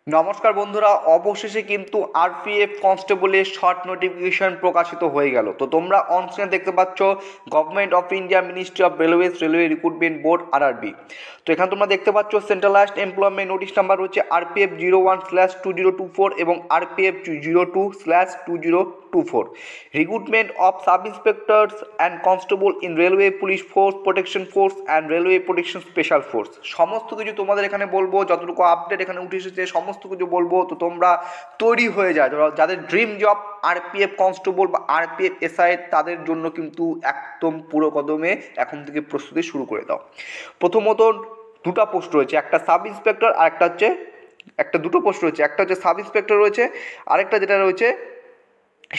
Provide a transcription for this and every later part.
নমস্কার বন্ধুরা, অবশেষে কিন্তু আরপিএফ কনস্টেবলের শর্ট নোটিফিকেশন প্রকাশিত হয়ে গেল। তো তোমরা অনস্ক্রিনে দেখতে পাচ্ছ government of India, ministry of railways, railway recruitment board, RRB. তো এখানে তোমরা দেখতে পাচ্ছ সেন্ট্রালাইজড এমপ্লয়মেন্ট নোটিশ নাম্বার হচ্ছে আরপিএফ 01/2024 এবং RPF 02/2024। Recruitment of sub inspectors and constable in railway police force, protection force and railway protection special force. সমস্ত কিছু তোমাদের এখানে বলবো, যতটুকু আপডেট এখানে উঠে এসেছে সমস্ত কিছু বলবো। তো তোমরা তৈরি হয়ে যায়, যাদের ড্রিম জব আরপিএফ কনস্টেবল বা আরপিএফ এসআই, তাদের জন্য কিন্তু একদম পুরো কদমে এখন থেকে প্রস্তুতি শুরু করে দাও। প্রথমত দুটো পোস্ট রয়েছে, একটা সাব ইন্সপেক্টর আর একটা দুটো পোস্ট রয়েছে, একটা হচ্ছে সাব ইন্সপেক্টর রয়েছে, আরেকটা যেটা রয়েছে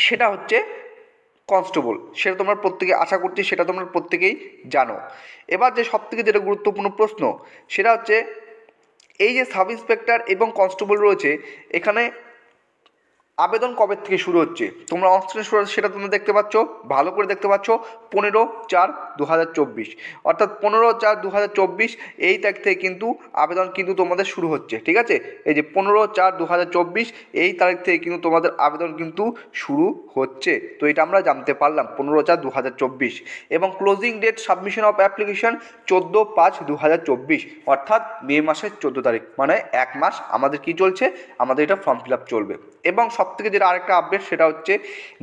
সেটা হচ্ছে কনস্টেবল। সেটা তোমরা প্রত্যেকে আশা করছি সেটা তোমরা প্রত্যেকেই জানো। এবার যে সবথেকে যেটা গুরুত্বপূর্ণ প্রশ্ন সেটা হচ্ছে এই যে সাব ইন্সপেক্টর এবং কনস্টেবল রয়েছে, এখানে আবেদন কবে থেকে শুরু হচ্ছে? তোমরা অনস্ক্রিনে শুরু সেটা তোমরা দেখতে পাচ্ছ, ভালো করে দেখতে পাচ্ছ, 15/4/2024, অর্থাৎ 15/4/2024 এই তারিখ থেকে কিন্তু আবেদন কিন্তু তোমাদের শুরু হচ্ছে। ঠিক আছে, এই যে 15/4/2024 এই তারিখ থেকে কিন্তু তোমাদের আবেদন কিন্তু শুরু হচ্ছে। তো এটা আমরা জানতে পারলাম 15/4/2024। এবং closing date submission of application 14/5/2024, অর্থাৎ মে মাসের 14 তারিখ, মানে এক মাস আমাদের কি চলছে, আমাদের এটা ফর্ম ফিল আপ চলবে। এবং সবথেকে যেটা আরেকটা আপডেট সেটা হচ্ছে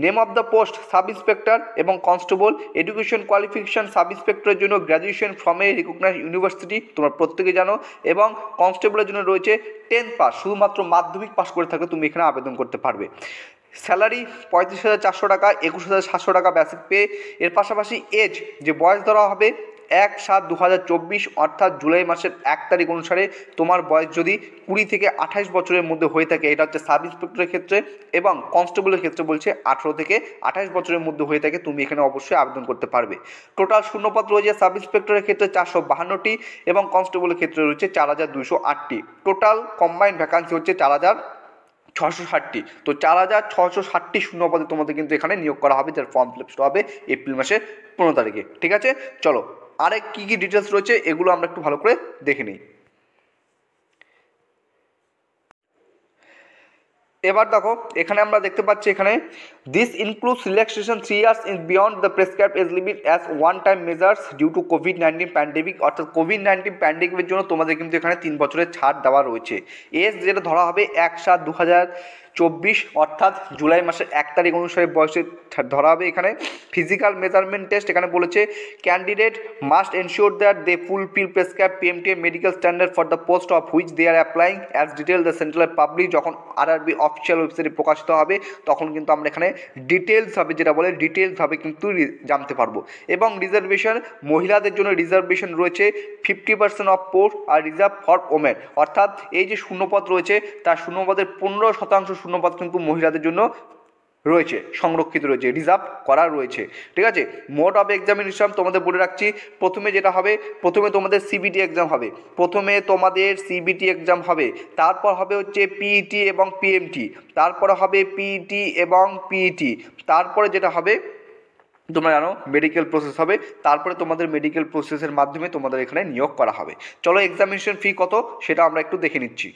name of the post sub inspector এবং কনস্টেবল। এডুকেশন কোয়ালিফিকেশন সাব ইন্সপেক্টরের জন্য graduation from a recognised university, তোমরা প্রত্যেকে জানো। এবং কনস্টেবলের জন্য রয়েছে 10 পাস, শুধুমাত্র মাধ্যমিক পাস করে থাকলে তুমি এখানে আবেদন করতে পারবে। স্যালারি 35,400 টাকা, 21,700 টাকা বেসিক পে। এর পাশাপাশি এজ, যে বয়স ধরা হবে 1/7/2024, অর্থাৎ জুলাই মাসের 1 তারিখ অনুসারে তোমার বয়স যদি 20 থেকে 28 বছরের মধ্যে হয়ে থাকে, এটা হচ্ছে সাব ইন্সপেক্টরের ক্ষেত্রে, এবং কনস্টেবলের ক্ষেত্রে বলছে 18 থেকে 28 বছরের মধ্যে হয়ে থাকে, তুমি এখানে অবশ্যই আবেদন করতে পারবে। টোটাল শূন্যপদ রয়েছে সাব ইন্সপেক্টরের ক্ষেত্রে 452টি এবং কনস্টেবলের ক্ষেত্রে রয়েছে 4,208টি। টোটাল কম্বাইন্ড ভ্যাকান্সি হচ্ছে 4,660টি। তো 4,660টি শূন্যপদে তোমাদের কিন্তু এখানে নিয়োগ করা হবে, যার ফর্ম ফিল আপ হবে এপ্রিল মাসের 15 তারিখে। ঠিক আছে, চলো আরেক কী কী ডিটেলস রয়েছে এগুলো আমরা একটু ভালো করে দেখে নিই। এবার দেখো এখানে আমরা দেখতে পাচ্ছি, এখানে this includes relaxation 3 years in beyond the prescribed age limit as one time measures due to কোভিড-19 প্যান্ডেমিক, অর্থাৎ কোভিড-19 প্যান্ডেমিকের জন্য তোমাদের কিন্তু এখানে 3 বছরের ছাড় দেওয়া রয়েছে। এজ যেটা ধরা হবে 1/7/2024, অর্থাৎ জুলাই মাসের 1 তারিখ অনুসারে বয়সে ধরা হবে। এখানে ফিজিক্যাল মেজারমেন্ট টেস্ট এখানে বলেছে candidate must ensure that they fulfil prescribed PMTA medical standard for the post of which they are applying as detail the central public. যখন আরআরবি অফিসিয়াল ওয়েবসাইটে প্রকাশিত হবে তখন কিন্তু আমরা এখানে ডিটেলসভাবে, যেটা বলে ডিটেলসভাবে কিন্তু জানতে পারবো। এবং রিজার্ভেশন, মহিলাদের জন্য রিজার্ভেশন রয়েছে 50% অফ পোস্ট আর রিজার্ভ ফর ওমেন, অর্থাৎ এই যে শূন্যপদ রয়েছে তার শূন্যপদের 15% শূন্যপদ কিন্তু মহিলাদের জন্য রয়েছে, সংরক্ষিত রয়েছে, রিজার্ভ করা রয়েছে। ঠিক আছে, মোড অফ এক্সামিনেশন তোমাদের বলে রাখছি। প্রথমে যেটা হবে, প্রথমে তোমাদের সিবিটি এক্সাম হবে, তারপর হবে হচ্ছে পিইটি এবং পিএমটি, তারপরে হবে পিইটি এবং পিইটি, তারপরে যেটা হবে তোমরা জানো মেডিকেল প্রসেস হবে, তারপরে তোমাদের মেডিকেল প্রসেসের মাধ্যমে তোমাদের এখানে নিয়োগ করা হবে। চলো এক্সামিনেশন ফি কত সেটা আমরা একটু দেখে নিচ্ছি।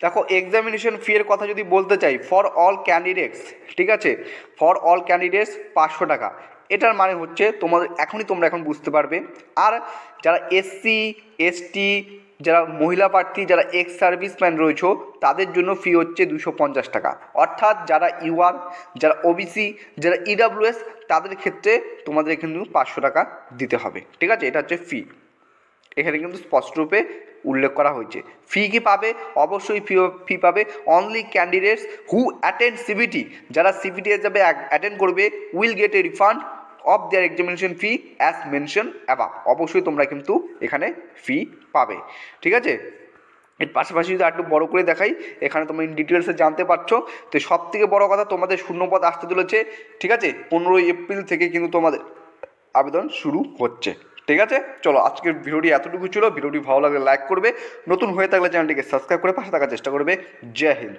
দেখো এক্সামিনেশন ফি এর কথা যদি বলতে চাই, ফর অল ক্যান্ডিডেটস, ঠিক আছে, ফর অল ক্যান্ডিডেটস 500 টাকা। এটার মানে হচ্ছে তোমরা এখন বুঝতে পারবে। আর যারা এসসি এসটি, যারা মহিলা প্রার্থী, যারা এক্স সার্ভিসম্যান রয়েছে তাদের জন্য ফি হচ্ছে 250 টাকা। অর্থাৎ যারা ইউআর, যারা ওবিসি, যারা ইডাব্লিউএস, তাদের ক্ষেত্রে তোমাদের কিন্তু 500 টাকা দিতে হবে। ঠিক আছে, এটা হচ্ছে ফি, এখানে কিন্তু স্পষ্টরূপে উল্লেখ করা হয়েছে। ফি কি পাবে? অবশ্যই ফি পাবে only candidates who attend CBT, যারা সিবিটি যাবে অ্যাটেন্ড করবে will get A refund of their examination fee as mention above. অবশ্যই তোমরা কিন্তু এখানে ফি পাবে। ঠিক আছে, এর পাশাপাশি যদি একটু বড় করে দেখাই, এখানে তোমরা ইন ডিটেলসে জানতে পারছো। তো সব থেকে বড় কথা, তোমাদের শূন্যপদ আসতে চলেছে। ঠিক আছে, 15 এপ্রিল থেকে কিন্তু তোমাদের আবেদন শুরু হচ্ছে। ঠিক আছে, চলো আজকের ভিডিওটি এতটুকু ছিল। ভিডিওটি ভালো লাগলে লাইক করবে, নতুন হয়ে থাকলে চ্যানেলটিকে সাবস্ক্রাইব করে পাশে থাকার চেষ্টা করবে। জয় হিন্দ।